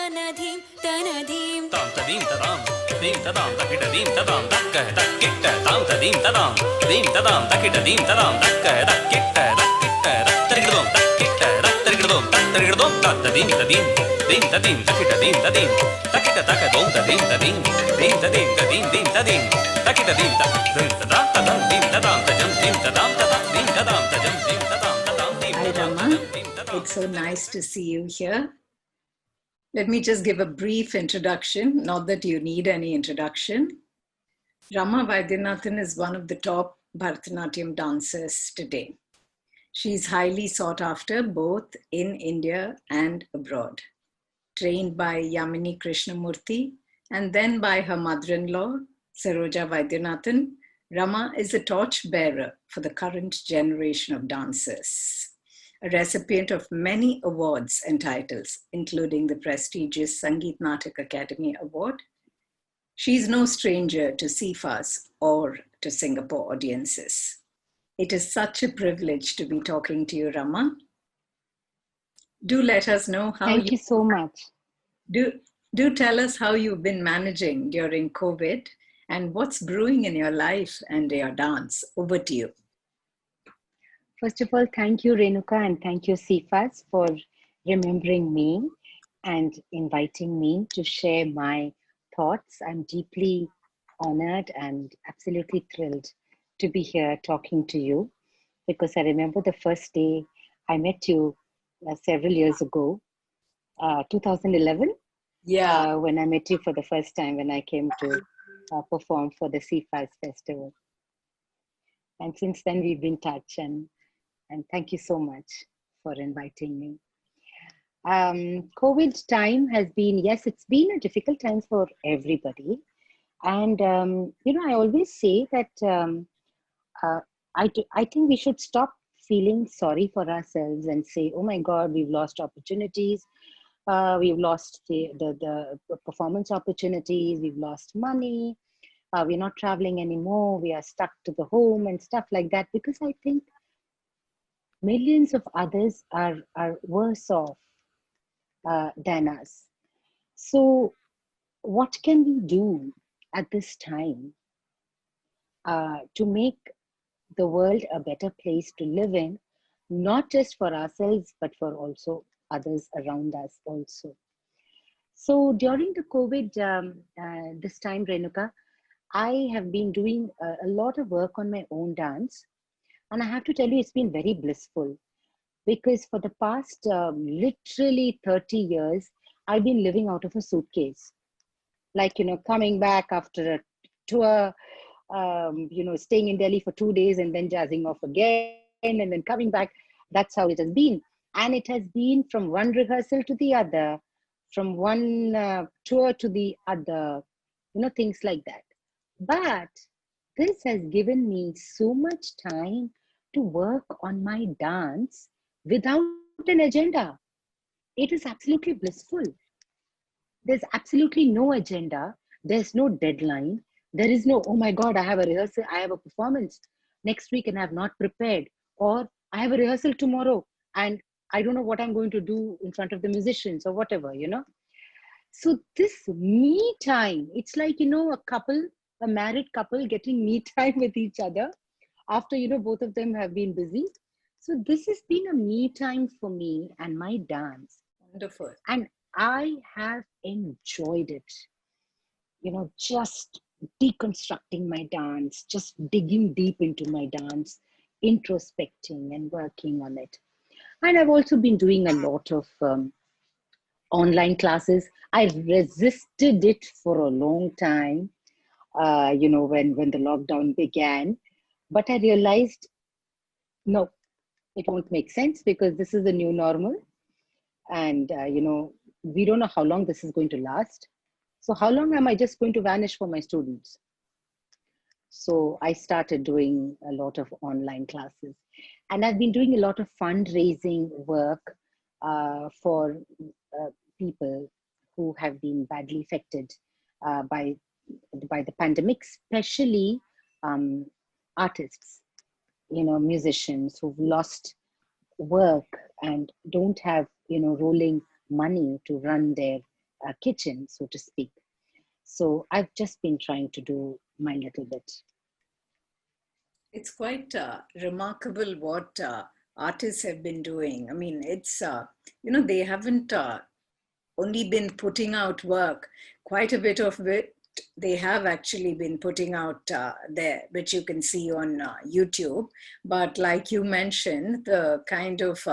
tanadhim tanadhim tam tadim tadam dim tadam takita dim tadam takka takitta tam tadim tadam dim tadam takita dim tadam takka takitta tarigidom takitta tarigidom tadim tadim dim tadim takita dim tadim takita takadom tadim tadim dim tadim dim tadim takita dim tadam tadam dim tadam tajam dim tadam dim tadam tajam dim tadam dim. Hi Rama, it's so nice to see you here. Let me just give a brief introduction, not that you need any introduction. Rama Vaidyanathan is one of the top Bharatanatyam dancers today. She's highly sought after both in India and abroad. Trained by Yamini Krishnamurthy and then by her mother-in-law, Saroja Vaidyanathan, Rama is a torch-bearer for the current generation of dancers. A recipient of many awards and titles, including the prestigious Sangeet Natak Academy Award. She's no stranger to SIFAS or to Singapore audiences. It is such a privilege to be talking to you, Rama. Do let us know how Thank you so much. Do tell us how you've been managing during COVID and what's brewing in your life and your dance. Over to you. First of all, thank you, Renuka, and thank you, SIFAS, for remembering me and inviting me to share my thoughts. I'm deeply honored and absolutely thrilled to be here talking to you, because I remember the first day I met you several years ago, 2011. Yeah. When I met you for the first time, when I came to perform for the SIFAS festival. And since then we've been in touch, and thank you so much for inviting me. COVID time has been, yes, it's been a difficult time for everybody. And, I always say that I think we should stop feeling sorry for ourselves and say, oh my God, we've lost opportunities. We've lost the performance opportunities. We've lost money. We're not traveling anymore. We are stuck to the home and stuff like that. Because I think millions of others are worse off than us. So what can we do at this time to make the world a better place to live in, not just for ourselves, but for also others around us also? So during the COVID, this time, Renuka, I have been doing a lot of work on my own dance. And I have to tell you, it's been very blissful, because for the past literally 30 years, I've been living out of a suitcase. Like, coming back after a tour, staying in Delhi for 2 days and then jazzing off again and then coming back. That's how it has been. And it has been from one rehearsal to the other, from one tour to the other, things like that. But this has given me so much time to work on my dance without an agenda. It is absolutely blissful. There's absolutely no agenda. There's no deadline. There is no, oh my God, I have a rehearsal, I have a performance next week and I have not prepared. Or I have a rehearsal tomorrow and I don't know what I'm going to do in front of the musicians or whatever, So this me time, it's like, a married couple getting me time with each other after, both of them have been busy. So this has been a me time for me and my dance. Wonderful. And I have enjoyed it, just deconstructing my dance, just digging deep into my dance, introspecting and working on it. And I've also been doing a lot of online classes. I resisted it for a long time, when the lockdown began. But I realized, no, it won't make sense, because this is the new normal. And, we don't know how long this is going to last. So how long am I just going to vanish for my students? So I started doing a lot of online classes. And I've been doing a lot of fundraising work for people who have been badly affected by the pandemic, especially artists, musicians who've lost work and don't have, rolling money to run their kitchen, so to speak. So I've just been trying to do my little bit. It's quite remarkable what artists have been doing. I mean, it's, they haven't only been putting out work, quite a bit of it they have actually been putting out there, which you can see on YouTube. But like you mentioned, the kind of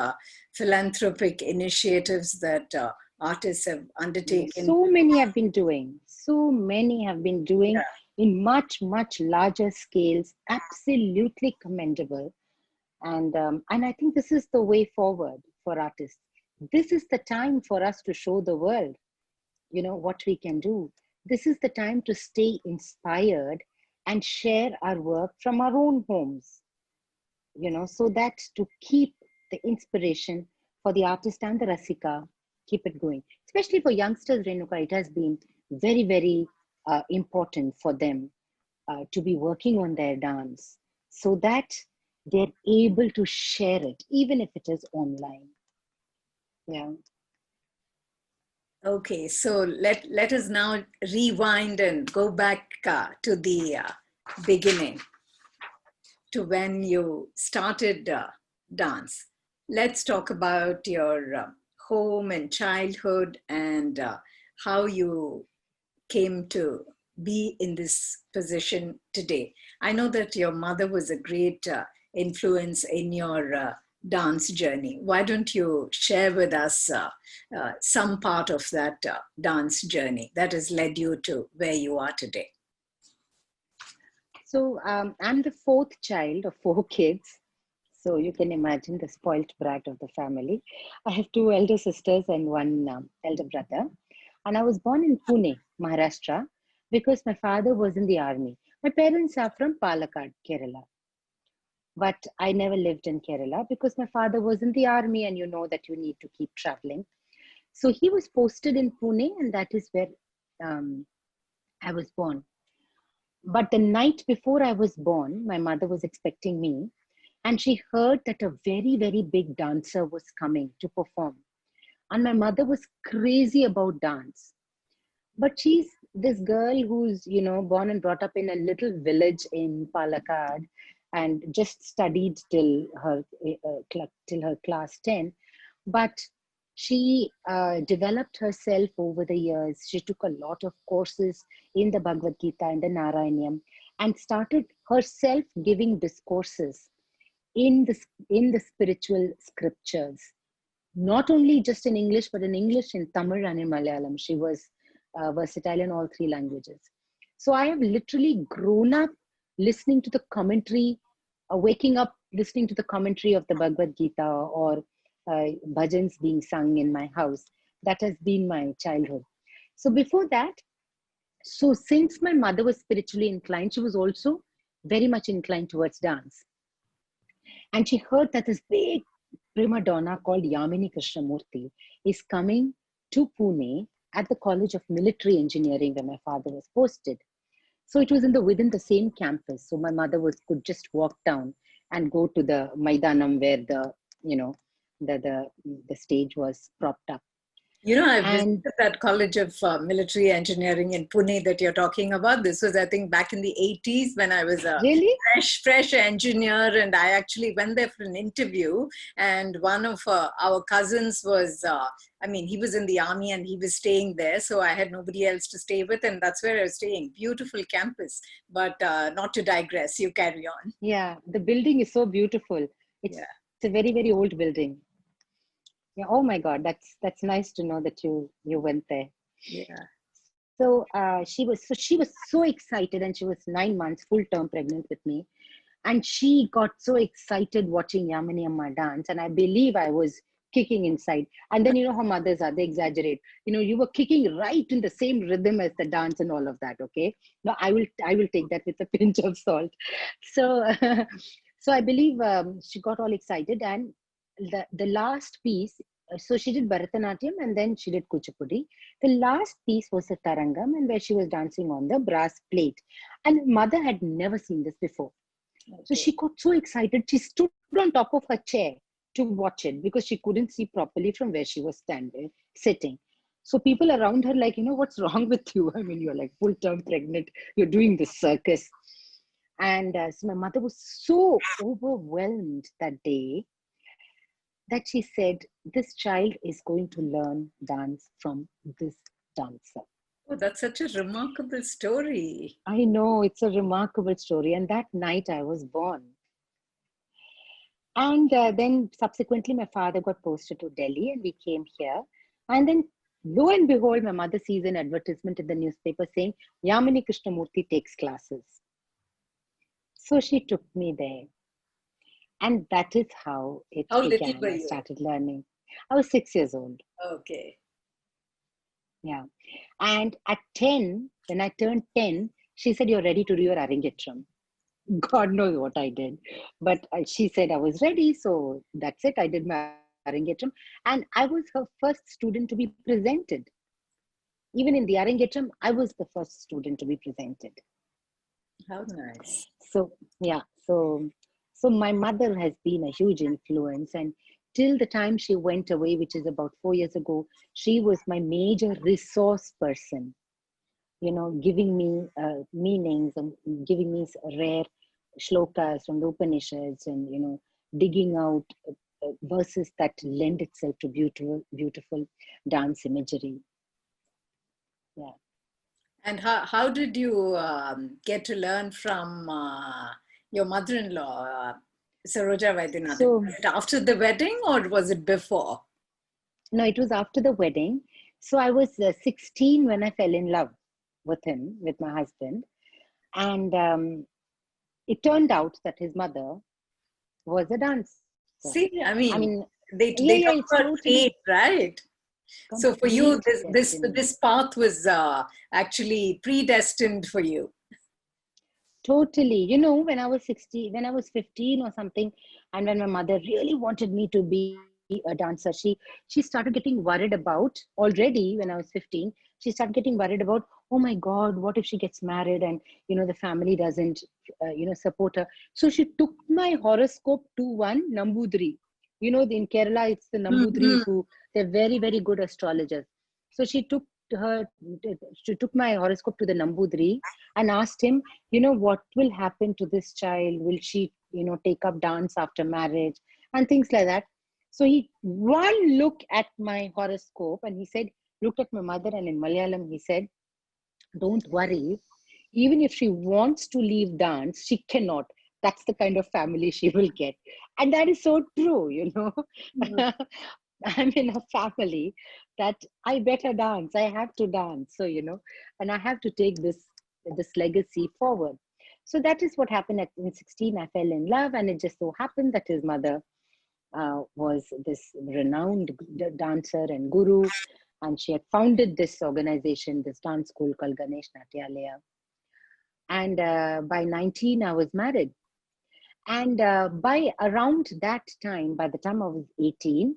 philanthropic initiatives that artists have undertaken. So many have been doing. Yeah. In much, much larger scales, absolutely commendable. And I think this is the way forward for artists. This is the time for us to show the world, what we can do. This is the time to stay inspired and share our work from our own homes, so that to keep the inspiration for the artist and the Rasika, keep it going. Especially for youngsters, Renuka, it has been very, very important for them to be working on their dance so that they're able to share it, even if it is online. Yeah. Okay, so let us now rewind and go back to the beginning, to when you started dance. Let's talk about your home and childhood and how you came to be in this position today. I know that your mother was a great influence in your dance journey. Why don't you share with us some part of that dance journey that has led you to where you are today? So I'm the fourth child of 4 kids. So you can imagine the spoilt brat of the family. I have 2 elder sisters and 1 elder brother. And I was born in Pune, Maharashtra, because my father was in the army. My parents are from Palakkad, Kerala. But I never lived in Kerala because my father was in the army, and you know that you need to keep traveling. So he was posted in Pune, and that is where I was born. But the night before I was born, my mother was expecting me, and she heard that a very, very big dancer was coming to perform. And my mother was crazy about dance. But she's this girl who's, born and brought up in a little village in Palakkad and just studied till her class 10. But she developed herself over the years. She took a lot of courses in the Bhagavad Gita and the Narayanyam and started herself giving discourses in the spiritual scriptures. Not only just in English, but in English, in Tamil and in Malayalam. She was versatile in all 3 languages. So I have literally grown up listening to the commentary, waking up listening to the commentary of the Bhagavad Gita or bhajans being sung in my house. That has been my childhood. So before that, so since my mother was spiritually inclined, she was also very much inclined towards dance. And she heard that this big prima donna called Yamini Krishnamurthy is coming to Pune at the College of Military Engineering where my father was posted. So it was within the same campus. So my mother could just walk down and go to the Maidanam where the stage was propped up. I visited that College of Military Engineering in Pune that you're talking about. This was, I think, back in the 80s when I was a really? fresh engineer, and I actually went there for an interview. And one of our cousins was, he was in the army and he was staying there. So I had nobody else to stay with, and that's where I was staying. Beautiful campus, but not to digress. You carry on. Yeah, the building is so beautiful. It's a very, very old building. Yeah. Oh my God, that's nice to know that you went there. Yeah. So she was so excited, and she was 9 months full term pregnant with me, and she got so excited watching Yamini Amma dance, and I believe I was kicking inside. And then how mothers are, they exaggerate. You were kicking right in the same rhythm as the dance and all of that. Okay, now I will take that with a pinch of salt. So so I believe she got all excited, and the last piece, so she did Bharatanatyam and then she did Kuchipudi. The last piece was a Tarangam, and where she was dancing on the brass plate. And mother had never seen this before. Okay. So she got so excited, she stood on top of her chair to watch it because she couldn't see properly from where she was sitting. So people around her like, what's wrong with you? I mean, you're like full-term pregnant. You're doing this circus. And so my mother was so overwhelmed that day that she said, this child is going to learn dance from this dancer. Oh, that's such a remarkable story. I know, it's a remarkable story. And that night I was born. And then subsequently, my father got posted to Delhi and we came here. And then lo and behold, my mother sees an advertisement in the newspaper saying, Yamini Krishnamurthy takes classes. So she took me there. And that is how it How began. little were I you? started learning. I was 6 years old. Okay. Yeah. And at 10, when I turned 10, she said, you're ready to do your Arangetram. God knows what I did. But she said I was ready. So that's it. I did my Arangetram. And I was her first student to be presented. Even in the Arangetram, I was the first student to be presented. How nice. So, yeah. So my mother has been a huge influence. And till the time she went away, which is about 4 years ago, she was my major resource person. Giving me meanings and giving me rare shlokas from the Upanishads and, digging out verses that lend itself to beautiful dance imagery. Yeah. And how did you get to learn from your mother-in-law, Saroja Vaidyanathan? So, Was it after the wedding or was it before? no, it was after the wedding. So I was 16 when I fell in love with him, with my husband. And it turned out that his mother was a dancer. See, I mean, they yeah, talk it's about totally fate, right? So for you, this path was actually predestined for you. Totally. When I was 15 or something, and when my mother really wanted me to be a dancer, she started getting worried about, already when I was 15, she started getting worried about, oh my God, what if she gets married and, the family doesn't, support her. So she took my horoscope to one Nambudri. In Kerala, it's the Nambudris who, they're very, very good astrologers. So she took my horoscope to the Nambudri and asked him, what will happen to this child? Will she, take up dance after marriage and things like that? So he one look at my horoscope and he said, looked at my mother, and in Malayalam, he said, don't worry. Even if she wants to leave dance, she cannot. That's the kind of family she will get. And that is so true, I'm in a family that I better dance. I have to dance. So, and I have to take this legacy forward. So that is what happened in 16. I fell in love, and it just so happened that his mother was this renowned dancer and guru. And she had founded this organization, this dance school called Ganesh Natyalaya. And by 19, I was married. And by around that time, by the time I was 18,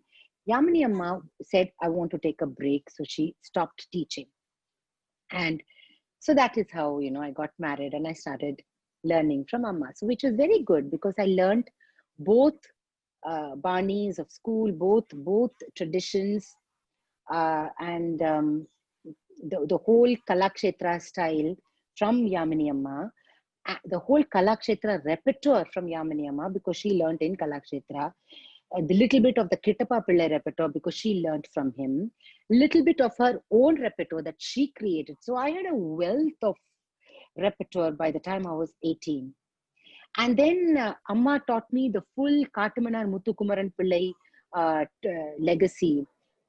Yamini Amma said, I want to take a break. So she stopped teaching. And so that is how, I got married and I started learning from Amma. So which was very good because I learned both banis of school, both traditions, and the whole Kalakshetra style from Yamini Amma. The whole Kalakshetra repertoire from Yamini Amma, because she learned in Kalakshetra. The little bit of the Kittappa Pillai repertoire because she learned from him. Little bit of her own repertoire that she created. So I had a wealth of repertoire by the time I was 18. And then Amma taught me the full Katamanar Muthukumaran Pillai legacy,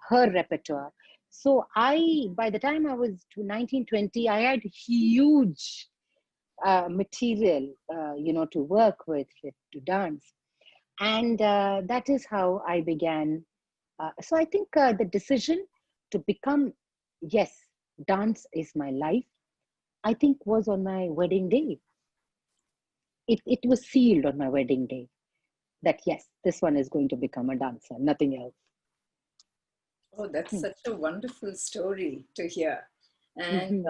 her repertoire. So by the time I was 19, 20, I had huge material, to work with, to dance. And that is how I began. So I think the decision to become, yes, dance is my life, I think was on my wedding day. It was sealed on my wedding day that, yes, this one is going to become a dancer, nothing else. Oh, that's such a wonderful story to hear. And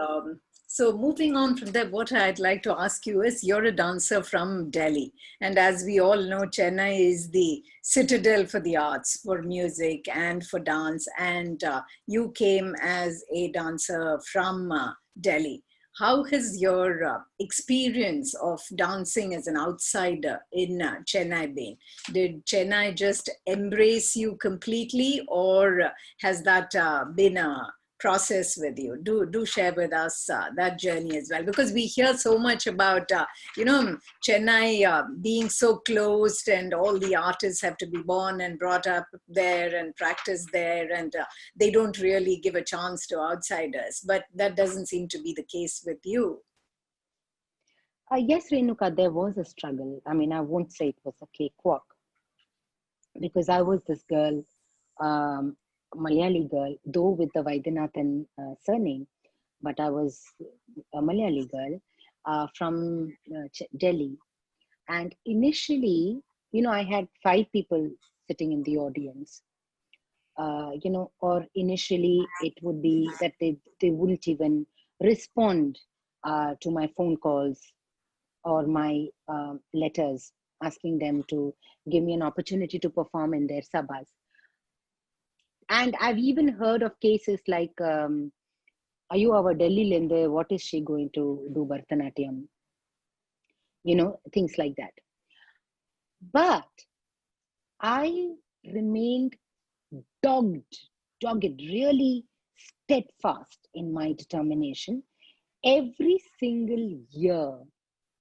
so moving on from there, what I'd like to ask you is, you're a dancer from Delhi. And as we all know, Chennai is the citadel for the arts, for music and for dance. And you came as a dancer from Delhi. How has your experience of dancing as an outsider in Chennai been? Did Chennai just embrace you completely, or has that been a process with you? Do share with us that journey as well, because we hear so much about Chennai being so closed, and all the artists have to be born and brought up there and practice there, and they don't really give a chance to outsiders. But that doesn't seem to be the case with you. Yes, Renuka, there was a struggle. I mean, I won't say it was a cakewalk, because I was this girl, Malayali girl, though with the Vaidyanathan surname, but I was a Malayali girl from Delhi. And initially, I had 5 people sitting in the audience, or initially it would be that they wouldn't even respond to my phone calls or my letters asking them to give me an opportunity to perform in their sabhas. And I've even heard of cases like, Ayu our Delhi Linde, what is she going to do Bharatanatyam? Things like that. But I remained dogged, really steadfast in my determination. Every single year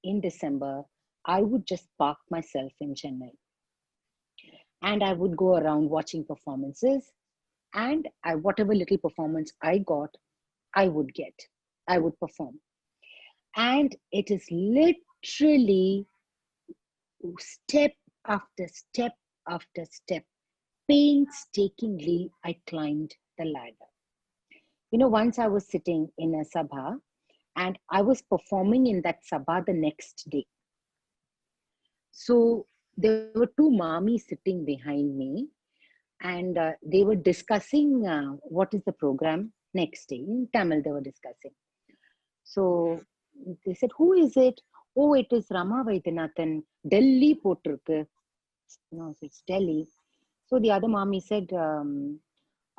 in December, I would just park myself in Chennai. And I would go around watching performances, and whatever little performance I got, I would perform. And it is literally step after step after step, painstakingly, I climbed the ladder. Once I was sitting in a sabha, and I was performing in that sabha the next day. So there were 2 mommies sitting behind me, and they were discussing what is the program next day. In Tamil, they were discussing. So they said, who is it? Oh, it is Rama Vaidyanathan, Delhi potrukku. No, it's Delhi. So the other mommy said,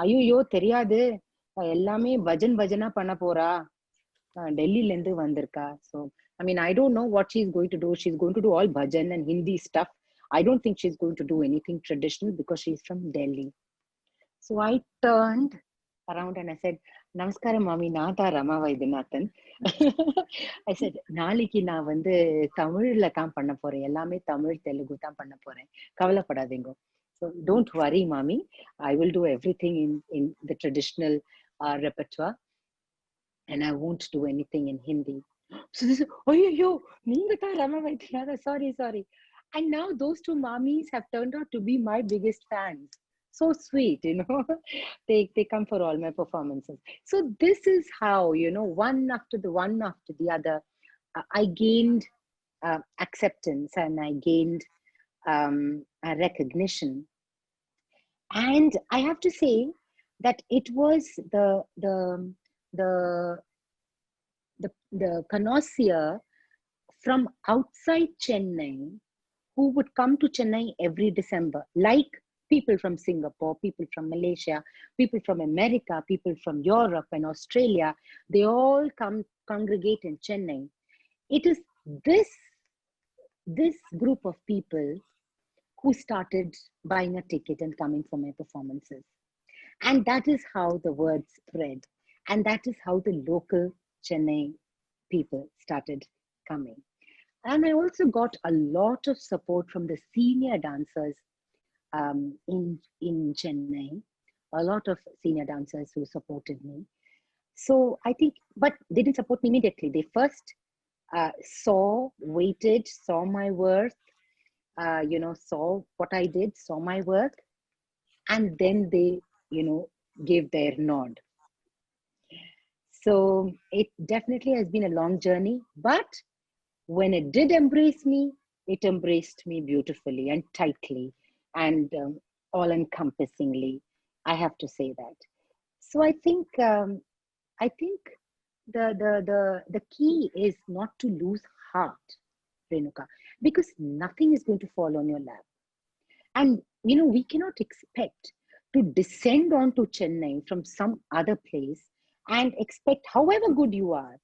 ஐயோ தெரியாது, எல்லாமே பஜனா பண்ண போறா, டெல்லில இருந்து வந்திருக்கா. So I mean, I don't know what she's going to do. She's going to do all bhajan and Hindi stuff. I don't think she's going to do anything traditional because she's from Delhi. So I turned around and I said, Namaskaram mami, நான் தான் Rama Vaidyanathan. I said, நாளைக்கு நான் வந்து தமிழ்ல தான் பண்ண போறேன், எல்லாமே தமிழ் தெலுங்கு தான் பண்ண போறேன், கவலைப்படாதீங்க. So don't worry mommy, I will do everything in the traditional repertoire, and I won't do anything in Hindi. So this is, oh, neenga tha Rama Vaidyanathan, sorry. And now those 2 mommies have turned out to be my biggest fans. So sweet, they come for all my performances. So this is how, one after the other, I gained acceptance, and I gained a recognition. And I have to say that it was the connoisseur from outside Chennai who would come to Chennai every December, like people from Singapore, people from Malaysia, people from America, people from Europe and Australia. They all congregate in Chennai. It is this group of people who started buying a ticket and coming for my performances. And that is how the word spread. And that is how the local Chennai people started coming. And I also got a lot of support from the senior dancers in Chennai, a lot of senior dancers who supported me. So I think, but they didn't support me immediately. They first waited, saw my worth, saw what I did, saw my work, and then they, gave their nod. So it definitely has been a long journey, but when it did embrace me, it embraced me beautifully and tightly and all-encompassingly. I have to say that. So I think the key is not to lose heart, Renuka, because nothing is going to fall on your lap. And, we cannot expect to descend onto Chennai from some other place and expect, however good you are,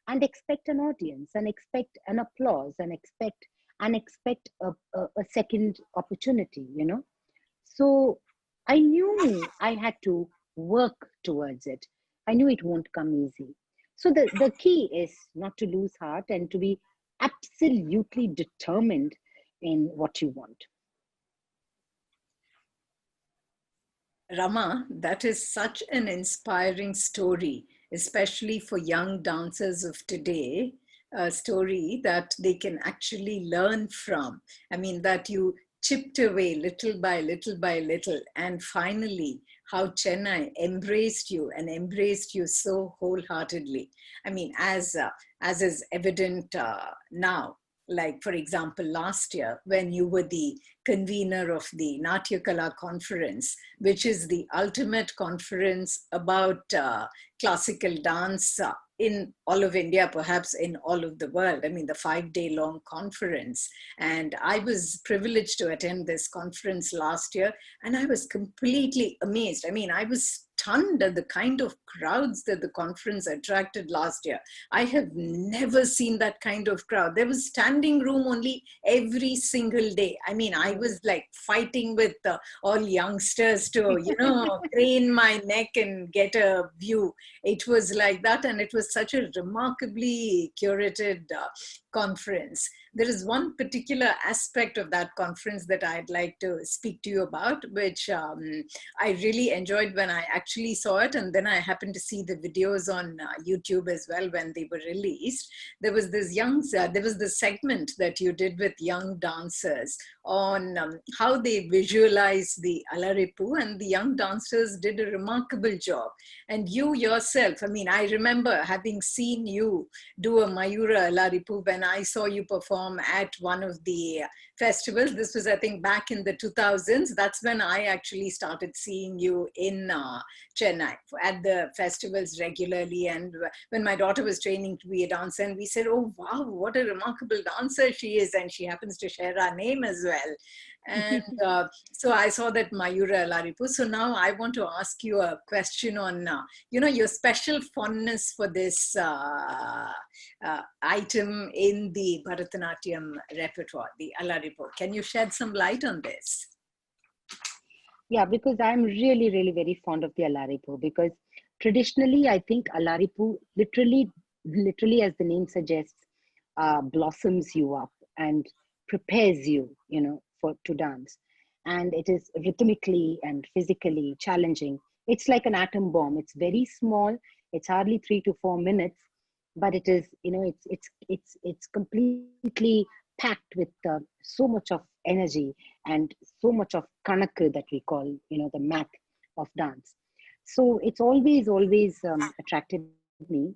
and expect an audience, and expect an applause, and expect a second opportunity, So I knew I had to work towards it. I knew it won't come easy. So the key is not to lose heart and to be absolutely determined in what you want. Rama, that is such an inspiring story, especially for young dancers of today, a story that they can actually learn from. I mean, that you chipped away little by little by little, and finally, how Chennai embraced you and embraced you so wholeheartedly. I mean, as is evident now. Like, for example, last year, when you were the convener of the Natya Kala conference, which is the ultimate conference about classical dance in all of India, perhaps in all of the world. I mean, the 5-day-long conference. And I was privileged to attend this conference last year, and I was completely amazed. I mean, I was stunned at the kind of crowds that the conference attracted last year. I have never seen that kind of crowd. There was standing room only every single day. I mean, I was like fighting with all youngsters to, crane my neck and get a view. It was like that, and it was such a remarkably curated conference. There is one particular aspect of that conference that I'd like to speak to you about, which I really enjoyed when I actually saw it, and then I happened to see the videos on YouTube as well when they were released. There was this segment that you did with young dancers on how they visualize the Alaripu, and the young dancers did a remarkable job. And you yourself, I mean, I remember having seen you do a Mayura Alaripu when I saw you perform at one of the festivals. This was, I think, back in the 2000s. That's when I actually started seeing you in Chennai at the festivals regularly. And when my daughter was training to be a dancer, and we said, oh, wow, what a remarkable dancer she is. And she happens to share our name as well. And so I saw that Mayura Alaripu. So now I want to ask you a question on, your special fondness for this item in the Bharatanatyam repertoire, the Alaripu. Can you shed some light on this? Yeah, because I'm really, really very fond of the Alaripu, because traditionally, I think Alaripu literally as the name suggests, blossoms you up and prepares you, to dance. And it is rhythmically and physically challenging. It's like an atom bomb. It's very small. It's hardly 3 to 4 minutes, but it is, it's completely packed with so much of energy and so much of kanak that we call, the math of dance. So it's always attracted me.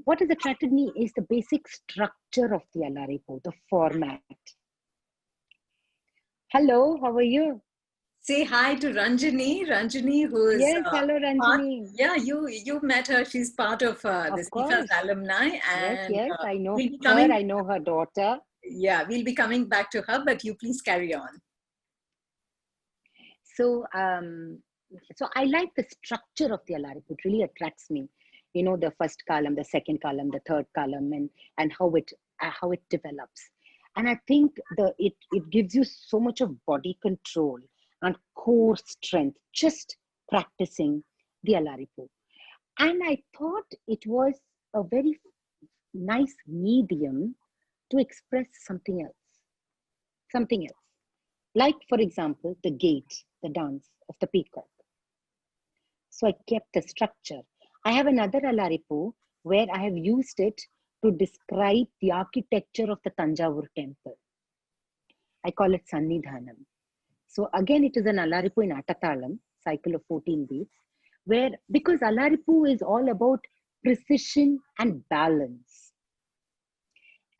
What has attracted me is the basic structure of the Alaripu, the format. Hello, how are you? Say hi to Ranjini, who is... Yes, hello Ranjini. You met her. She's part of the SIFAS alumni. And yes, I know her, I know her daughter. Yeah, we'll be coming back to her, but you please carry on. So, so I like the structure of the Alaripu. It really attracts me. The first column, the second column, the third column, and how it develops. And I think it gives you so much of body control and core strength, just practicing the Alaripu. And I thought it was a very nice medium to express something else. Like, for example, the gait, the dance of the peacock. So I kept the structure. I have another Alaripu where I have used it to describe the architecture of the Tanjavur temple. I call it Sannidhanam. So again, it is an Alaripu in Atatalam, cycle of 14 beats, where, because Alaripu is all about precision and balance.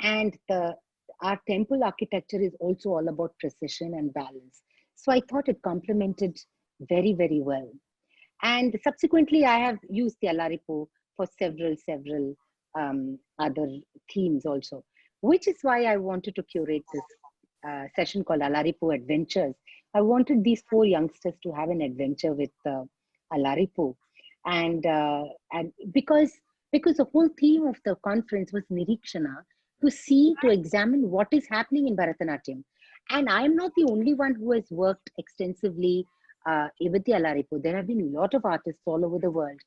And our temple architecture is also all about precision and balance. So I thought it complemented very, very well. And subsequently, I have used the Alaripu for several other themes also, which is why I wanted to curate this session called Alaripu Adventures. I wanted these 4 youngsters to have an adventure with Alaripu, and because the whole theme of the conference was Nirikshana, to examine what is happening in Bharatanatyam. And I'm not the only one who has worked extensively with the Alaripu. There have been a lot of artists all over the world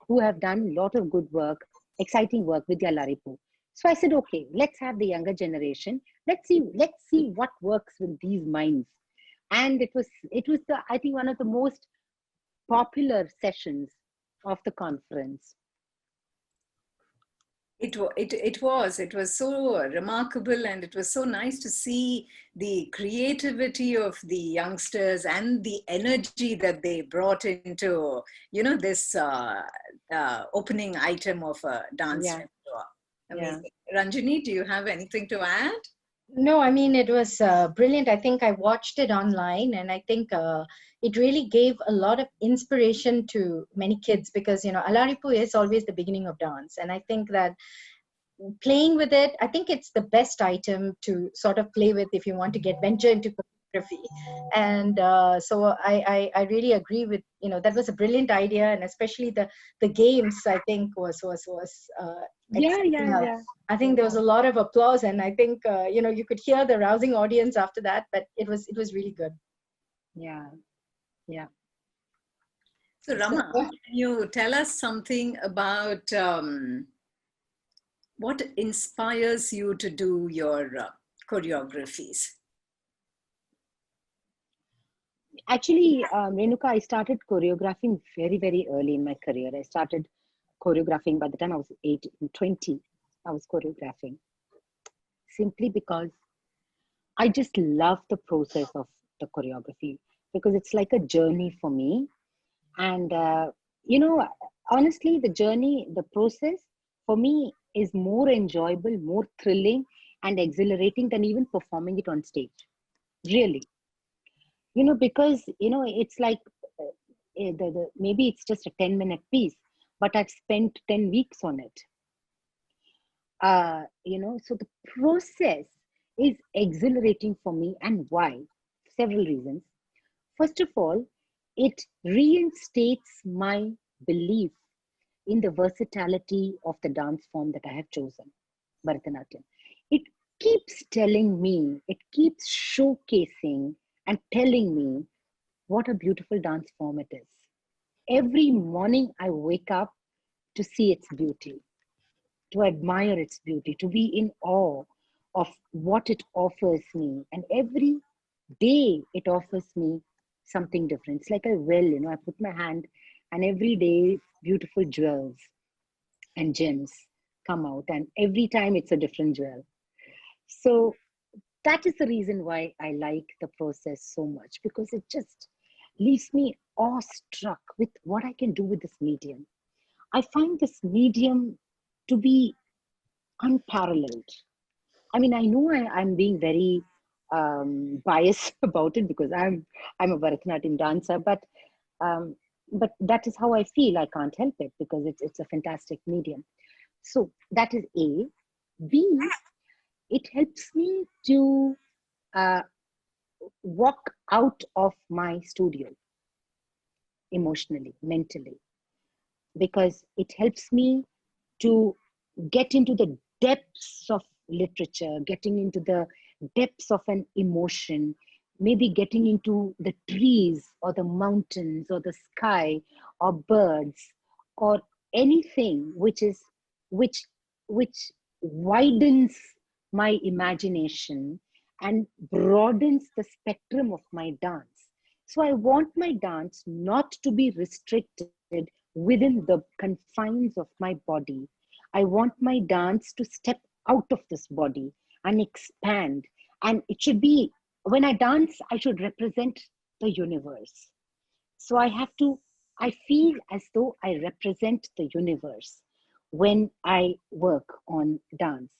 who have done a lot of good work, exciting work with the Alaripu. So I said, okay, let's have the younger generation. Let's see what works with these minds. And it was I think one of the most popular sessions of the conference. It was so remarkable, and it was so nice to see the creativity of the youngsters and the energy that they brought into, this opening item of a dance repertoire. Amazing. Yeah. Ranjini, do you have anything to add? No, I mean, it was brilliant. I think I watched it online, and I think it really gave a lot of inspiration to many kids, because, Alaripu is always the beginning of dance. And I think that playing with it, I think it's the best item to sort of play with if you want to venture into choreography. And so I really agree with, that was a brilliant idea. And especially the games, I think was yeah. I think there was a lot of applause, and I think you could hear the rousing audience after that. But it was really good. Yeah. So Rama, can you tell us something about what inspires you to do your choreographies? Actually, Renuka, I started choreographing very, very early in my career. I started choreographing by the time I was 20. I was choreographing simply because I just love the process of the choreography, because it's like a journey for me. And, honestly, the process for me is more enjoyable, more thrilling and exhilarating than even performing it on stage. Really. Because, it's like maybe it's just a 10-minute piece, but I've spent 10 weeks on it. So the process is exhilarating for me. And why? Several reasons. First of all, it reinstates my belief in the versatility of the dance form that I have chosen, Bharatanatyam. It keeps telling me, it keeps showcasing and telling me what a beautiful dance form it is. Every morning I wake up to see its beauty, to admire its beauty, to be in awe of what it offers me. And every day it offers me something different. It's like a well, I put my hand, and every day beautiful jewels and gems come out, and every time it's a different jewel. So that is the reason why I like the process so much, because it just leaves me awestruck with what I can do with this medium. I find this medium to be unparalleled. I mean, I know I'm being very biased about it, because I'm a Bharatanatyam dancer, but that is how I feel. I can't help it, because it's a fantastic medium. So that is A. B, it helps me to walk out of my studio emotionally, mentally, because it helps me to get into the depths of literature, getting into the depths of an emotion, maybe getting into the trees or the mountains or the sky or birds or anything which widens my imagination and broadens the spectrum of my dance. So I want my dance not to be restricted within the confines of my body. I want my dance to step out of this body and expand. And it should be, when I dance, I should represent the universe. So I feel as though I represent the universe when I work on dance.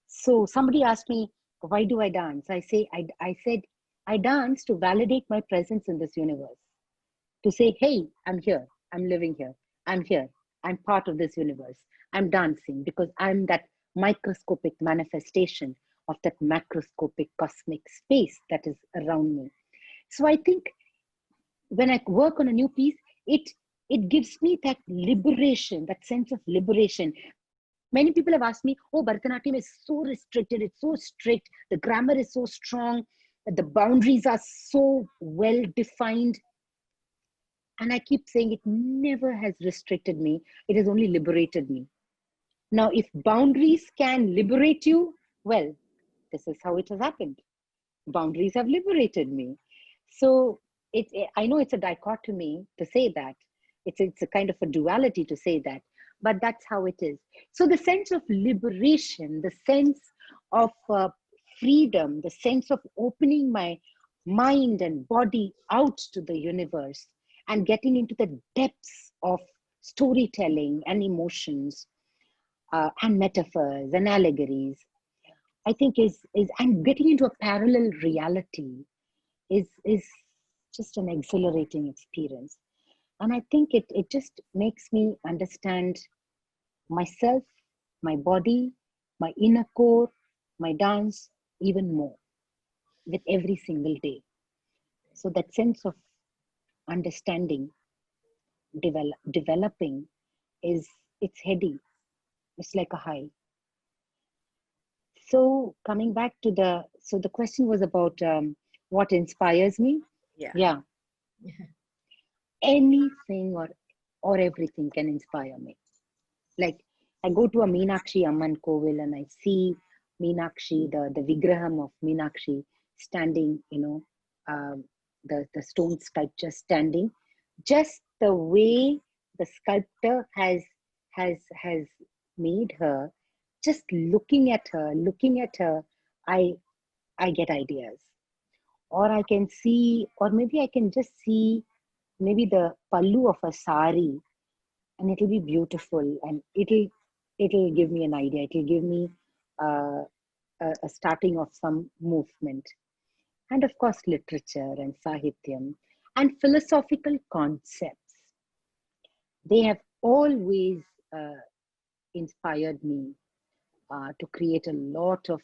So somebody asked me, why do I dance? I said, I dance to validate my presence in this universe. To say, hey, I'm here, I'm living here, I'm here. I'm part of this universe. I'm dancing because I'm that microscopic manifestation of that macroscopic cosmic space that is around me. So I think when I work on a new piece, it gives me that liberation, that sense of liberation. Many people have asked me, oh, Bharatanatyam is so restricted, it's so strict, the grammar is so strong, the boundaries are so well defined. And I keep saying it never has restricted me, it has only liberated me. Now, if boundaries can liberate you, well, this is how it has happened. Boundaries have liberated me. So I know it's a dichotomy to say that. It's a kind of a duality to say that, but that's how it is. So the sense of liberation, the sense of freedom, the sense of opening my mind and body out to the universe and getting into the depths of storytelling and emotions and metaphors and allegories, I think is and getting into a parallel reality is just an exhilarating experience. And I think it just makes me understand myself, my body, my inner core, my dance even more with every single day. So that sense of understanding, developing it's heady. It's like a high. So coming back to the question was about what inspires me. Yeah. Anything or everything can inspire me. Like I go to a Meenakshi Amman Kovil and I see Meenakshi, the Vigraham of Meenakshi standing, the stone sculpture standing, just the way the sculptor has made her, just looking at her, I get ideas. Or I can see, or maybe I can just see maybe the pallu of a sari, and it'll be beautiful, and it'll give me an idea. It'll give me a starting of some movement. And of course, literature and sahityam and philosophical concepts. They have always inspired me to create a lot of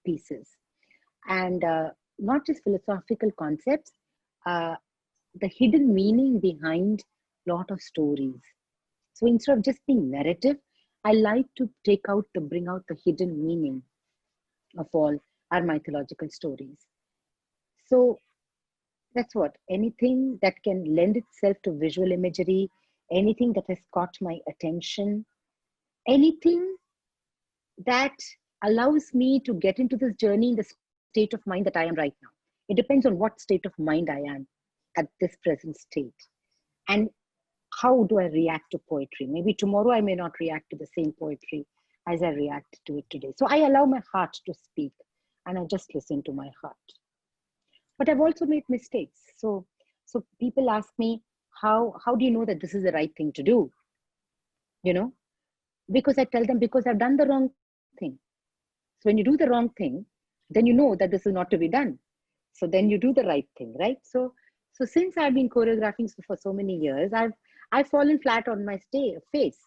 pieces. And not just philosophical concepts, the hidden meaning behind a lot of stories. So instead of just being narrative, I like to bring out the hidden meaning of all our mythological stories. So that's what, anything that can lend itself to visual imagery, anything that has caught my attention, anything that allows me to get into this journey in the state of mind that I am right now. It depends on what state of mind I am at this present state. And how do I react to poetry? Maybe tomorrow I may not react to the same poetry as I reacted to it today. So I allow my heart to speak and I just listen to my heart. But I've also made mistakes. So people ask me, how do you know that this is the right thing to do? Because I tell them, because I've done the wrong thing. So when you do the wrong thing, then you know that this is not to be done. So then you do the right thing, right? So since I've been choreographing for so many years, I've fallen flat on my face,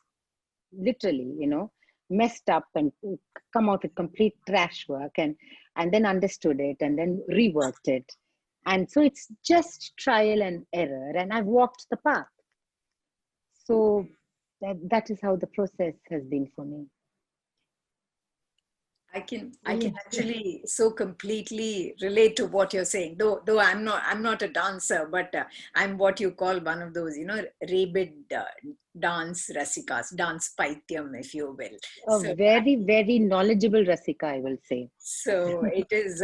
literally, messed up and come out with complete trash work and then understood it and then reworked it. And so it's just trial and error, and I've walked the path. So that is how the process has been for me. I can actually so completely relate to what you're saying. Though I'm not a dancer, but I'm what you call one of those, rabid dance rasikas, dance paityam, if you will. A very, very knowledgeable rasika, I will say. So it is,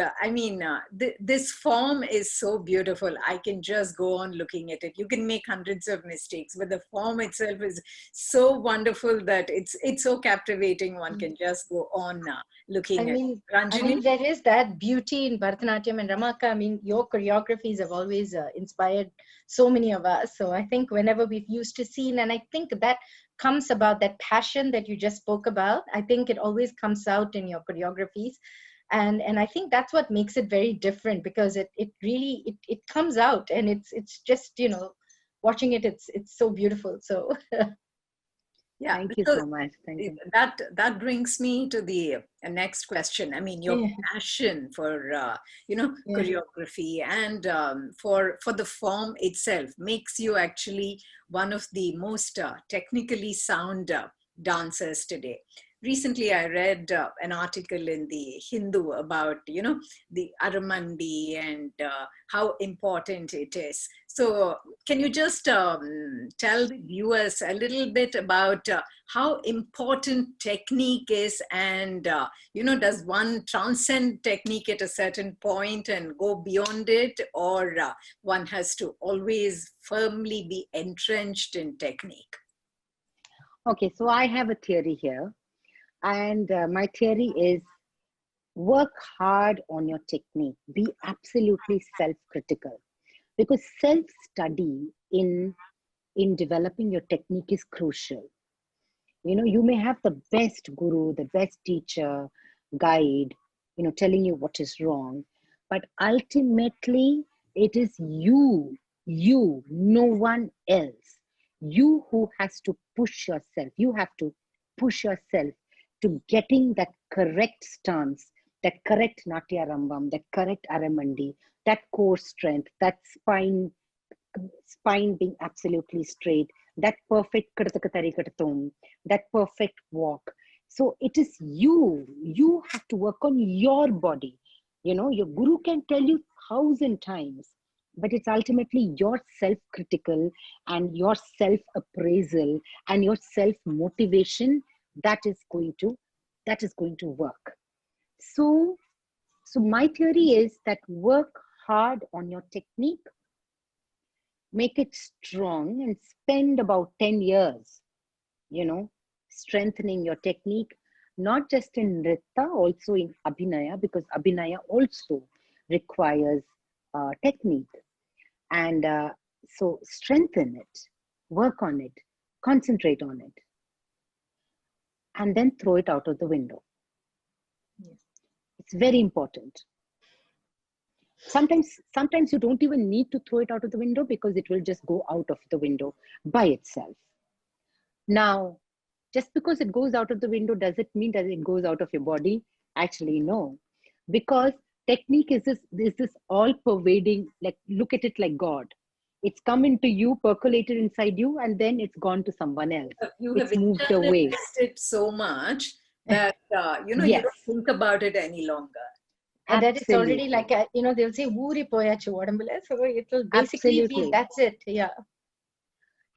this form is so beautiful. I can just go on looking at it. You can make hundreds of mistakes, but the form itself is so wonderful that it's so captivating. One can just go on looking at it. Ranjini? There is that beauty in Bharatanatyam, and Ramaka, your choreographies have always inspired so many of us. So I think whenever we've used to see, and I think that comes about that passion that you just spoke about. I think it always comes out in your choreographies. And I think that's what makes it very different, because it really comes out, and it's just, watching it, it's so beautiful. So Yeah, Thank you so so much. Thank you. that brings me to the next question. I mean, your Yeah. passion for Yeah. choreography and for the form itself makes you actually one of the most technically sound dancers today. Recently, I read an article in the Hindu about the Aramandi and how important it is. So, can you just tell the viewers a little bit about how important technique is, and does one transcend technique at a certain point and go beyond it, or one has to always firmly be entrenched in technique? Okay, so I have a theory here, and my theory is work hard on your technique. Be absolutely self-critical, because self-study in developing your technique is crucial. You may have the best guru, the best teacher, guide, telling you what is wrong, but ultimately it is you, no one else. You who has to push yourself. You have to push yourself to getting that correct stance, that correct Natya Rambam, that correct Aramandi, that core strength, that spine being absolutely straight, that perfect kirtakatari, that perfect walk. So it is you have to work on your body. Your guru can tell you 1,000 times, but it's ultimately your self-critical and your self-appraisal and your self-motivation that is going to work. So my theory is that work hard on your technique, make it strong, and spend about 10 years, strengthening your technique, not just in Nritta, also in Abhinaya, because Abhinaya also requires technique. And so strengthen it, work on it, concentrate on it, and then throw it out of the window. Yes. It's very important. Sometimes you don't even need to throw it out of the window, because it will just go out of the window by itself. Now, just because it goes out of the window, does it mean that it goes out of your body? Actually, no, because technique is this all pervading, like, look at it like God. It's come into you, percolated inside you, and then it's gone to someone else. You have It's moved away. internalized it so much that you Yes, don't think about it any longer. And that it's already absolutely, like, they'll say, "Uri poyachu odambula." So it will basically be, absolutely. that's it. Yeah.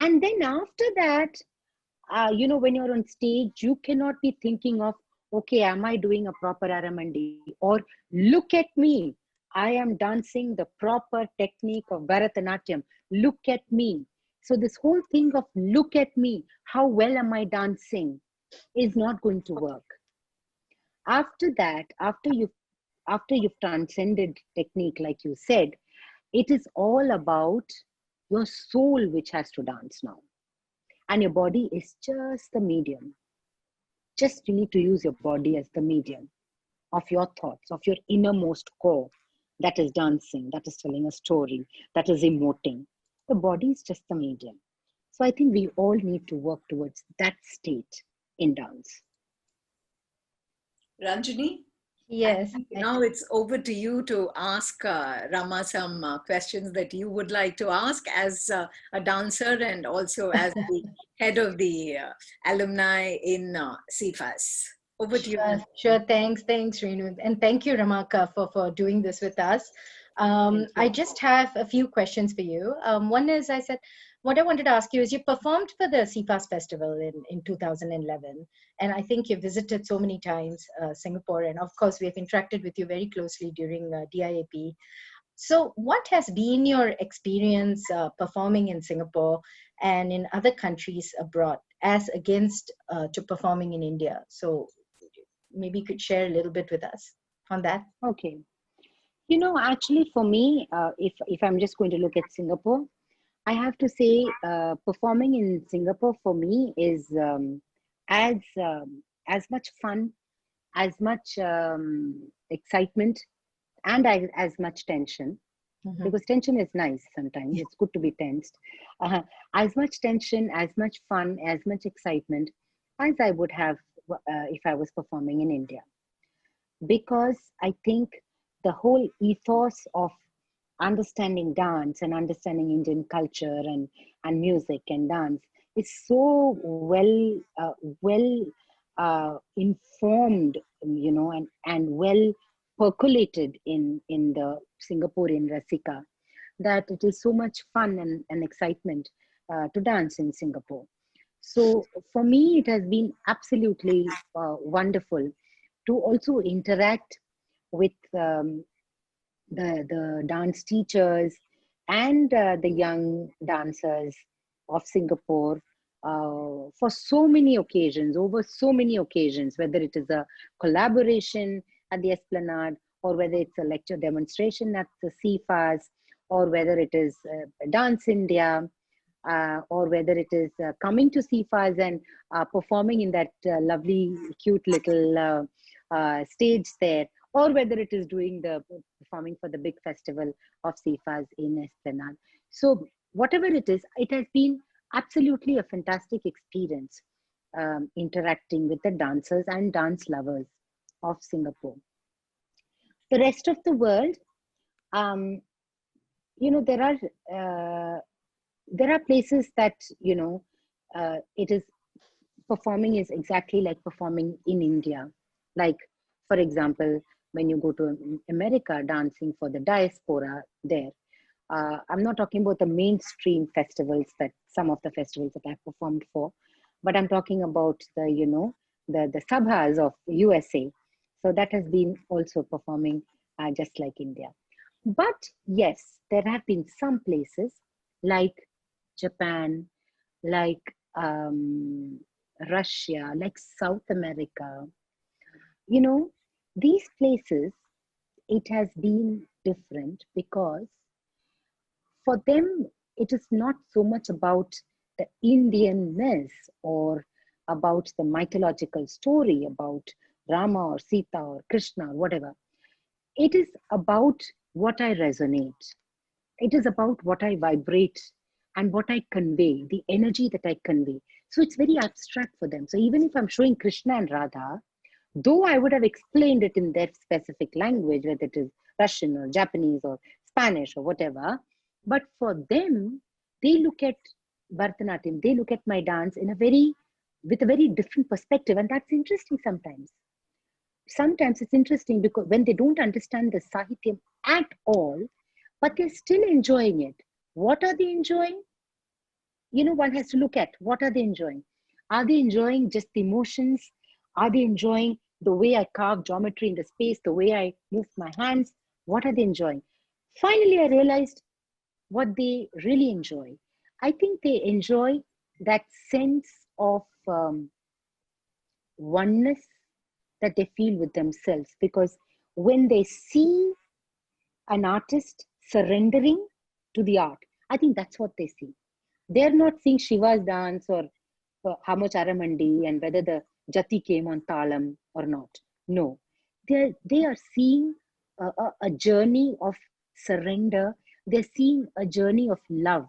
And then after that, when you're on stage, you cannot be thinking of, okay, am I doing a proper Aramandi? Or look at me, I am dancing the proper technique of Bharatanatyam. Look at me. So this whole thing of look at me, how well am I dancing, is not going to work. After that, after you've transcended technique, like you said, it is all about your soul which has to dance now. And your body is just the medium. Just you need to use your body as the medium of your thoughts, of your innermost core that is dancing, that is telling a story, that is emoting. The body is just the medium. So I think we all need to work towards that state in dance. Ranjani? Yes. Now it's over to you to ask Rama some questions that you would like to ask as a dancer and also as the head of the alumni in SIFAS. Over to you. Sure. Thanks, Renu. And thank you, Ramaka, for doing this with us. I just have a few questions for you. One is, what I wanted to ask you is, you performed for the SIFAS festival in 2011. And I think you visited so many times Singapore. And of course, we have interacted with you very closely during DIAP. So what has been your experience performing in Singapore and in other countries abroad as against to performing in India? So maybe you could share a little bit with us on that. Okay. Actually, for me, if I'm just going to look at Singapore, I have to say performing in Singapore for me is as much fun, as much excitement, and as much tension because tension is nice sometimes. It's good to be tensed. As much tension, as much fun, as much excitement as I would have if I was performing in India. Because I think the whole ethos of understanding dance and understanding Indian culture and music and dance is so well informed, and well percolated in the Singaporean Rasika, that it is so much fun and excitement to dance in Singapore. So for me, it has been absolutely wonderful to also interact with the dance teachers and the young dancers of Singapore for so many occasions, over so many occasions, whether it is a collaboration at the Esplanade, or whether it's a lecture demonstration at the SIFAS, or whether it is Dance India, or whether it is coming to SIFAS and performing in that lovely, cute little stage there, or whether it is doing the performing for the big festival of SIFAS in Esplanade. So whatever it is, it has been absolutely a fantastic experience interacting with the dancers and dance lovers of Singapore. The rest of the world, there are places that, it is performing is exactly like performing in India. Like, for example, when you go to America, dancing for the diaspora there. I'm not talking about the mainstream festivals, that some of the festivals that I've performed for, but I'm talking about the sabhas of USA. So that has been also performing just like India. But yes, there have been some places like Japan, like Russia, like South America. These places, it has been different because for them, it is not so much about the Indianness or about the mythological story about Rama or Sita or Krishna or whatever. It is about what I resonate. It is about what I vibrate and what I convey, the energy that I convey. So it's very abstract for them. So even if I'm showing Krishna and Radha, though I would have explained it in their specific language, whether it is Russian or Japanese or Spanish or whatever, but for them, they look at Bharatanatyam, they look at my dance with a very different perspective. And that's interesting sometimes. Sometimes it's interesting because when they don't understand the Sahityam at all, but they're still enjoying it. What are they enjoying? One has to look at what are they enjoying. Are they enjoying just the emotions? Are they enjoying the way I carve geometry in the space, the way I move my hands? What are they enjoying? Finally, I realized what they really enjoy. I think they enjoy that sense of oneness that they feel with themselves, because when they see an artist surrendering to the art, I think that's what they see. They're not seeing Shiva's dance or how much Aramandi and whether the Jati came on Talam or not. No, they are seeing a journey of surrender. They're seeing a journey of love.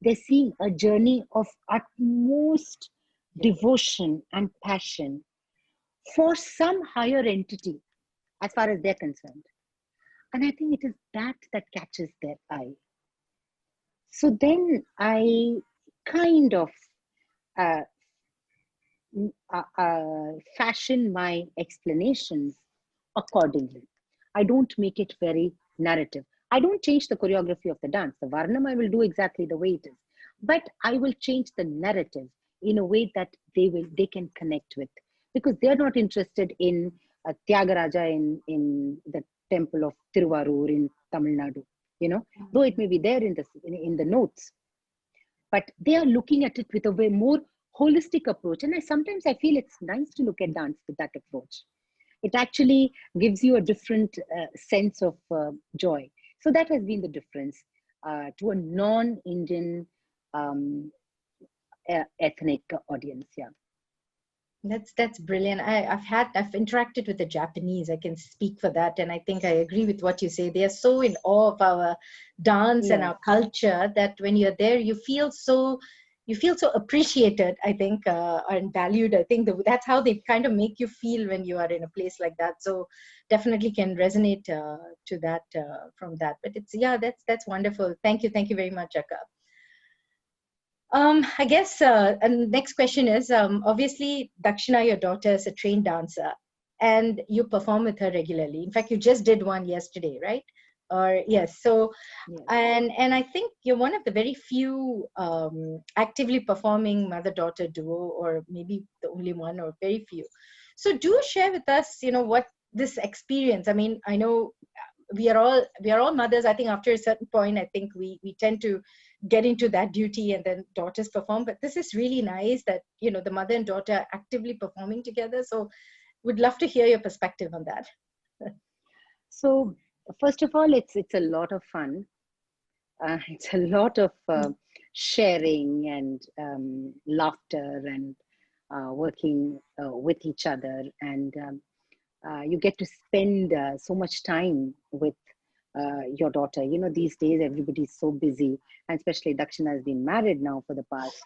They're seeing a journey of utmost devotion and passion for some higher entity, as far as they're concerned. And I think it is that catches their eye. So then I kind of fashion my explanations accordingly. I don't make it very narrative. I don't change the choreography of the dance. The Varnam I will do exactly the way it is, but I will change the narrative in a way that they can connect with, because they're not interested in Tyagaraja in the temple of Tiruvarur in Tamil Nadu, though it may be there in the notes, but they are looking at it with a way more holistic approach. And sometimes I feel it's nice to look at dance with that approach. It actually gives you a different sense of joy. So that has been the difference to a non-Indian ethnic audience. Yeah. That's brilliant. I've interacted with the Japanese. I can speak for that, and I think I agree with what you say. They are so in awe of our dance and Yeah. our culture that when you're there, you feel so appreciated. I think and valued. I think that's how they kind of make you feel when you are in a place like that. So definitely can resonate to that from that. But it's that's wonderful. Thank you very much, Akka. I guess, and next question is, obviously, Dakshina, your daughter, is a trained dancer, and you perform with her regularly. In fact, you just did one yesterday, right? Or yes. So, Yes. and I think you're one of the very few actively performing mother-daughter duo, or maybe the only one, or very few. So, do share with us, what this experience. I mean, I know we are all mothers. I think after a certain point, I think we tend to get into that duty, and then daughters perform. But this is really nice that the mother and daughter are actively performing together. So would love to hear your perspective on that. So first of all, it's a lot of fun. It's a lot of sharing and laughter and working with each other, and you get to spend so much time with your daughter. These days everybody's so busy, and especially Dakshina has been married now for the past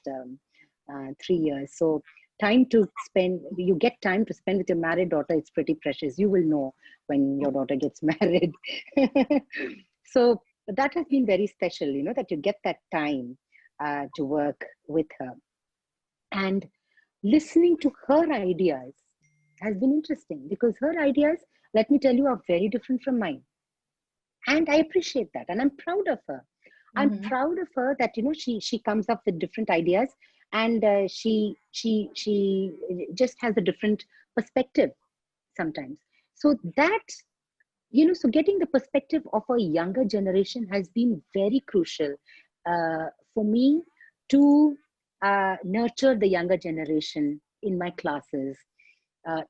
3 years. So you get time to spend with your married daughter. It's pretty precious. You will know when your daughter gets married. So that has been very special, that you get that time to work with her. And listening to her ideas has been interesting, because her ideas, let me tell you, are very different from mine. And I appreciate that, and I'm proud of her. I'm proud of her that she comes up with different ideas, and she just has a different perspective sometimes. So that so getting the perspective of a younger generation has been very crucial for me to nurture the younger generation in my classes,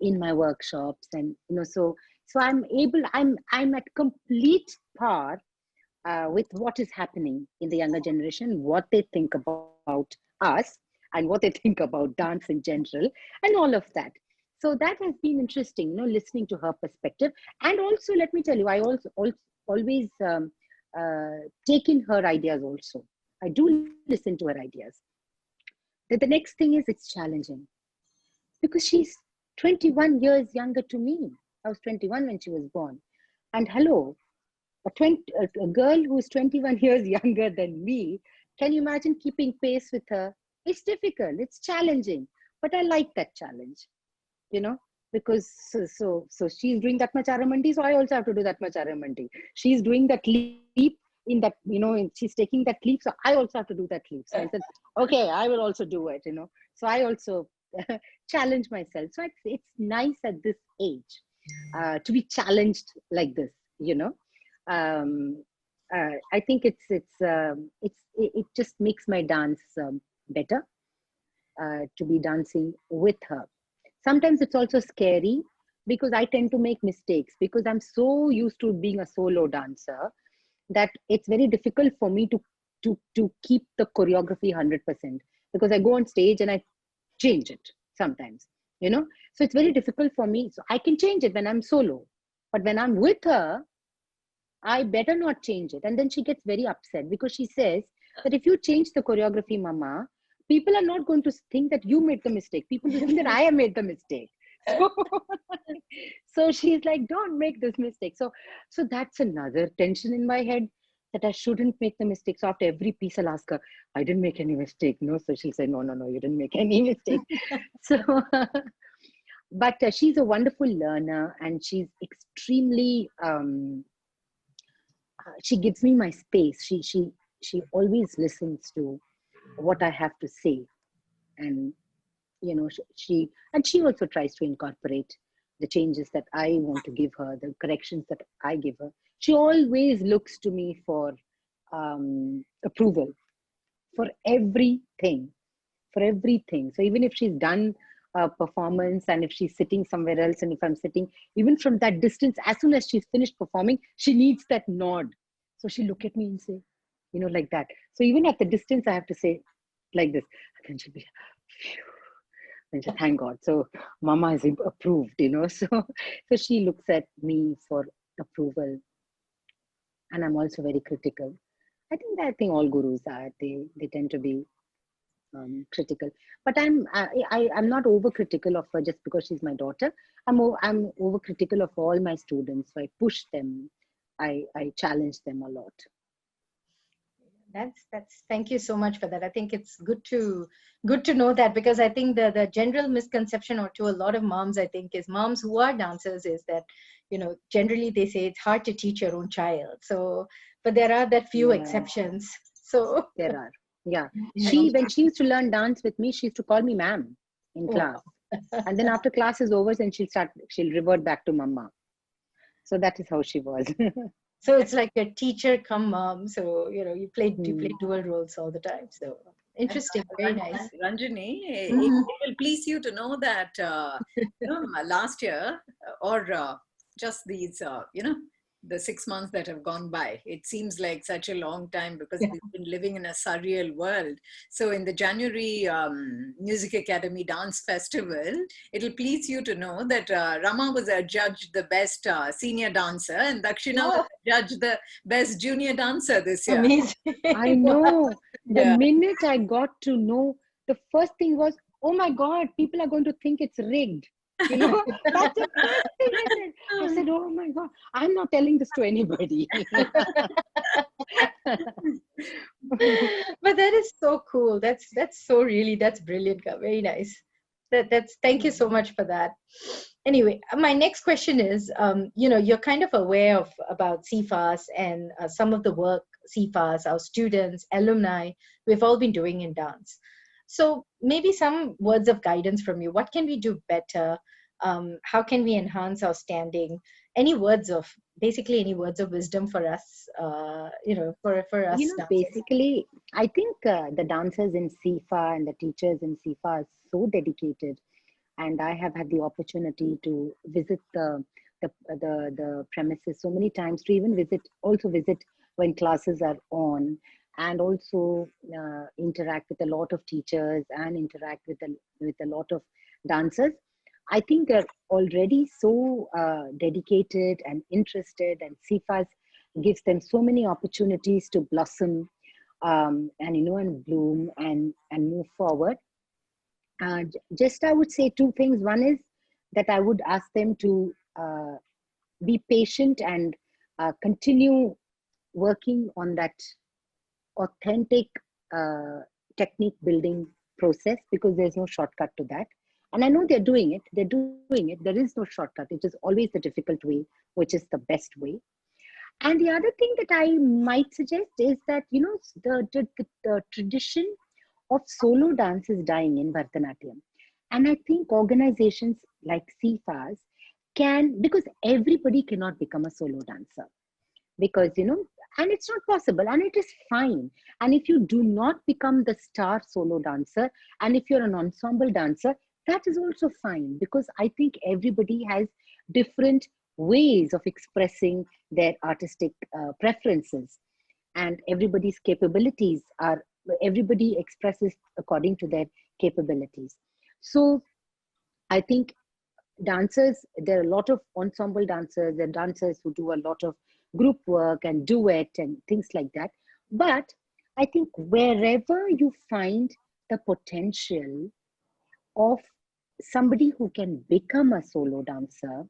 in my workshops, and so I'm at complete par with what is happening in the younger generation, what they think about us, and what they think about dance in general, and all of that. So that has been interesting, listening to her perspective. And also, let me tell you, I also always take in her ideas also. I do listen to her ideas. The next thing is, it's challenging, because she's 21 years younger to me. I was 21 when she was born. And hello, a girl who's 21 years younger than me, can you imagine keeping pace with her? It's difficult, it's challenging, but I like that challenge, because so she's doing that much Aramandi, so I also have to do that much Aramandi. She's doing that leap in that, she's taking that leap, so I also have to do that leap. So I said, okay, I will also do it, So I also challenge myself. So it's nice at this age to be challenged like this, I think it just makes my dance better to be dancing with her. Sometimes it's also scary, because I tend to make mistakes, because I'm so used to being a solo dancer that it's very difficult for me to keep the choreography 100%, because I go on stage and I change it sometimes, so it's very difficult for me. So I can change it when I'm solo, but when I'm with her, I better not change it. And then she gets very upset, because she says that if you change the choreography, Mama, people are not going to think that you made the mistake. People will think that I have made the mistake. So she's like, don't make this mistake. So that's another tension in my head, that I shouldn't make the mistake. So after every piece, I'll ask her, I didn't make any mistake. No, so she'll say, no, you didn't make any mistake. So, but she's a wonderful learner, and she's extremely, she gives me my space. She always listens to what I have to say. And, she also tries to incorporate the changes that I want to give her, the corrections that I give her. She always looks to me for approval for everything. So even if she's done a performance, and if she's sitting somewhere else, and if I'm sitting, even from that distance, as soon as she's finished performing, she needs that nod. So she'll look at me and say, like that. So even at the distance, I have to say like this. And then she'll be, phew. And she said, thank God. So Mama is approved, So she looks at me for approval. And I'm also very critical. I think all gurus are. They tend to be critical. But I'm not overcritical of her just because she's my daughter. I'm overcritical of all my students. So I push them. I challenge them a lot. That's thank you so much for that. I think it's good to know that, because I think the general misconception, or to a lot of moms, I think, is moms who are dancers, is that generally they say it's hard to teach your own child. So, but there are that few exceptions. So there are. Yeah. When she used to learn dance with me, she used to call me ma'am in class. And then after class is over, then she'll revert back to mama. So that is how she was. So it's like a teacher come mom. So, you play dual roles all the time. So interesting. Very nice. Ranjani, it will please you to know that, last year, or just these, the 6 months that have gone by, it seems like such a long time, because we've been living in a surreal world. So in the January Music Academy Dance Festival, it'll please you to know that Rama was adjudged the best senior dancer, and Dakshina was adjudged the best junior dancer this year. Amazing. I know. The minute I got to know, the first thing was, oh my God, people are going to think it's rigged. That's the first thing I said. I said, oh my God, I'm not telling this to anybody. But that is so cool. That's brilliant. Very nice. Thank you so much for that. Anyway, my next question is, you're kind of aware about SIFAS and some of the work SIFAS, our students, alumni, we've all been doing in dance. So maybe some words of guidance from you. What can we do better? How can we enhance our standing? Any words of wisdom for us, for us? Basically, I think the dancers in SIFA and the teachers in SIFA are so dedicated. And I have had the opportunity to visit the premises so many times, to even visit when classes are on, and also interact with a lot of teachers and interact with a lot of dancers. I think they're already so dedicated and interested, and SIFAS gives them so many opportunities to blossom and bloom and move forward. Just I would say two things. One is that I would ask them to be patient and continue working on that authentic technique building process, because there's no shortcut to that. And I know they're doing it. There is no shortcut. It is always the difficult way, which is the best way. And the other thing that I might suggest is that, the tradition of solo dance is dying in Bharatanatyam. And I think organizations like SIFAS can, because everybody cannot become a solo dancer. Because, and it's not possible, and it is fine. And if you do not become the star solo dancer, and if you're an ensemble dancer, that is also fine, because I think everybody has different ways of expressing their artistic preferences, and everybody's capabilities everybody expresses according to their capabilities. So I think dancers, there are a lot of ensemble dancers, there are dancers who do a lot of group work and duet and things like that. But I think wherever you find the potential of somebody who can become a solo dancer,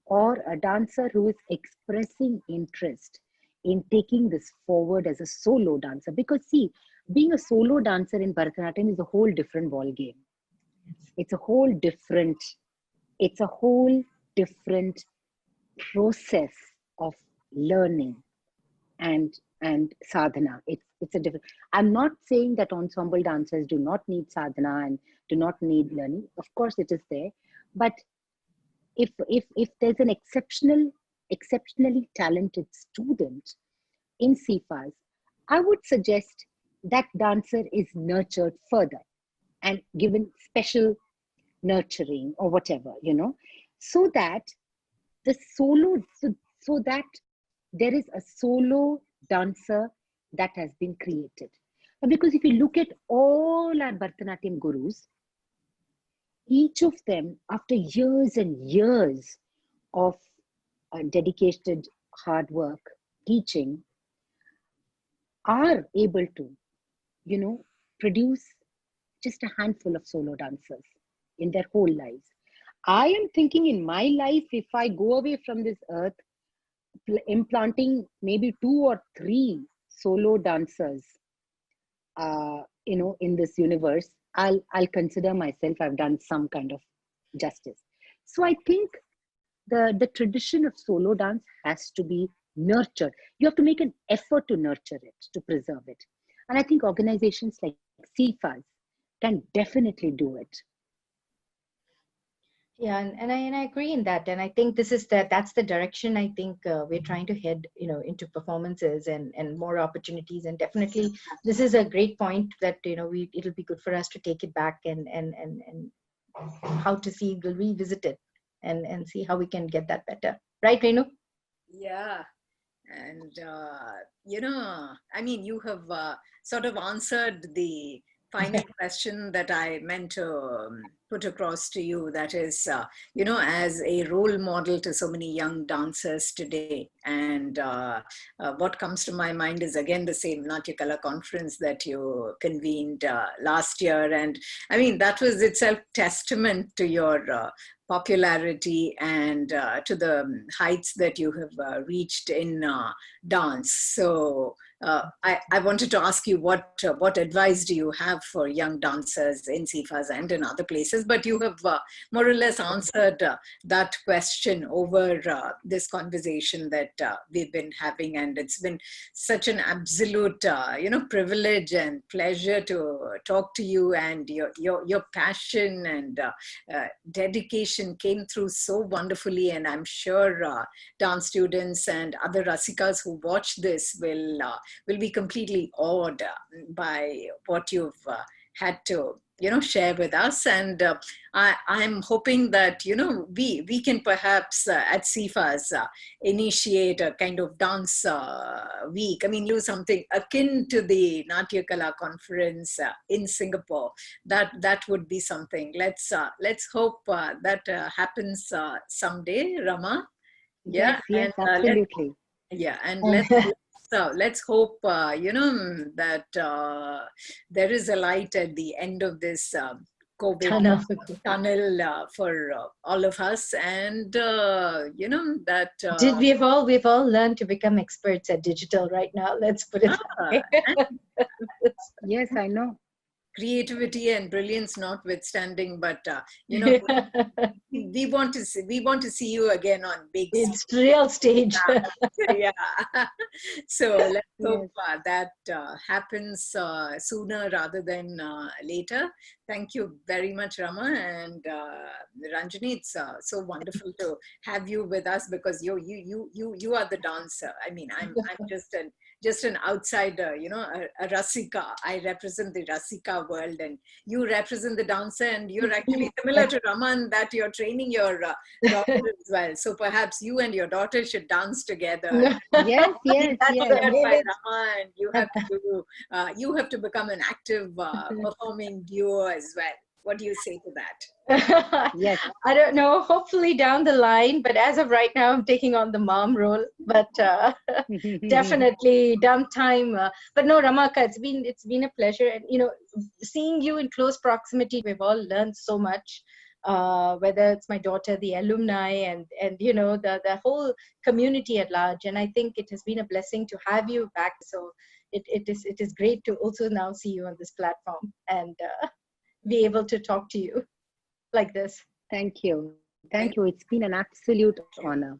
or a dancer who is expressing interest in taking this forward as a solo dancer, because see, being a solo dancer in Bharatanatyam is a whole different ball game. It's a whole different process of learning and sadhana. It's a different. I'm not saying that ensemble dancers do not need sadhana and do not need learning. Of course, it is there. But if there's an exceptionally talented student in SIFAS, I would suggest that dancer is nurtured further and given special nurturing or whatever, so that so that there is a solo dancer that has been created. Because if you look at all our Bharatanatyam gurus, each of them, after years and years of dedicated hard work, teaching, are able to, produce just a handful of solo dancers in their whole lives. I am thinking in my life, if I go away from this earth, implanting maybe 2 or 3 solo dancers, in this universe, I'll consider myself I've done some kind of justice. So I think the tradition of solo dance has to be nurtured. You have to make an effort to nurture it, to preserve it. And I think organizations like SIFAS can definitely do it. Yeah, and I agree in that, and I think that's the direction I think we're trying to head, into performances and more opportunities, and definitely this is a great point that it'll be good for us to take it back and how to see, we'll revisit it and see how we can get that better, right, Renu? Yeah. And, you have sort of answered the final question that I meant to put across to you. That is, as a role model to so many young dancers today. And what comes to my mind is again the same Natya Kala conference that you convened last year. And I mean, that was itself testament to your popularity and to the heights that you have reached in dance. So I wanted to ask you what advice do you have for young dancers in SIFAS and in other places? But you have more or less answered that question over this conversation that we've been having, and it's been such an absolute privilege and pleasure to talk to you, and your passion and dedication came through so wonderfully, and I'm sure dance students and other Rasikas who watch this will be completely awed by what you've had to share with us. And I'm hoping that we can perhaps at SIFAS initiate a kind of dance week. I mean, do something akin to the Natya Kala conference in Singapore. That would be something. Let's hope that happens someday, Rama. Yeah. Yes, and, absolutely. let's hope that there is a light at the end of this COVID tunnel for all of us, and that we've all learned to become experts at digital right now. Let's put it that way. Yes, I know. Creativity and brilliance notwithstanding, but we want to see you again on big it's real stage. Yeah. So let's hope that happens sooner rather than later. Thank you very much, Rama and Ranjani. It's so wonderful to have you with us, because you are the dancer. I mean, I'm just an outsider, a Rasika. I represent the Rasika world, and you represent the dancer, and you're actually similar to Raman that you're training your daughter as well. So perhaps you and your daughter should dance together. Yes. By Raman, you have to become an active performing duo as well. What do you say to that? Yes. I don't know, hopefully down the line, but as of right now I'm taking on the mom role, but definitely dumb time. But no, Ramaka, it's been a pleasure, and seeing you in close proximity, we've all learned so much, whether it's my daughter, the alumni, and the whole community at large. And I think it has been a blessing to have you back. So it is great to also now see you on this platform and be able to talk to you like this. Thank you. It's been an absolute honor.